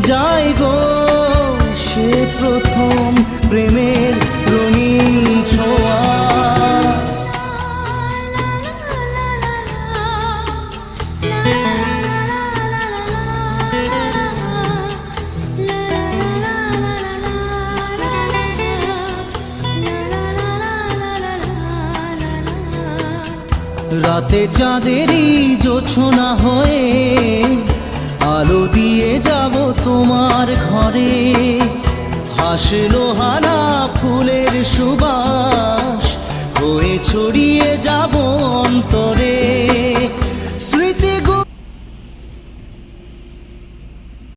যায় গো সে প্রথম প্রেমের রঙিন ছোঁয়া। রাতে চাঁদেরই জোছনা হয়ে আলো দিয়ে যাব তোমার ঘরে। হাসলো হানা ফুলের সুবাস হয়ে ছড়িয়ে যাব অন্তরে।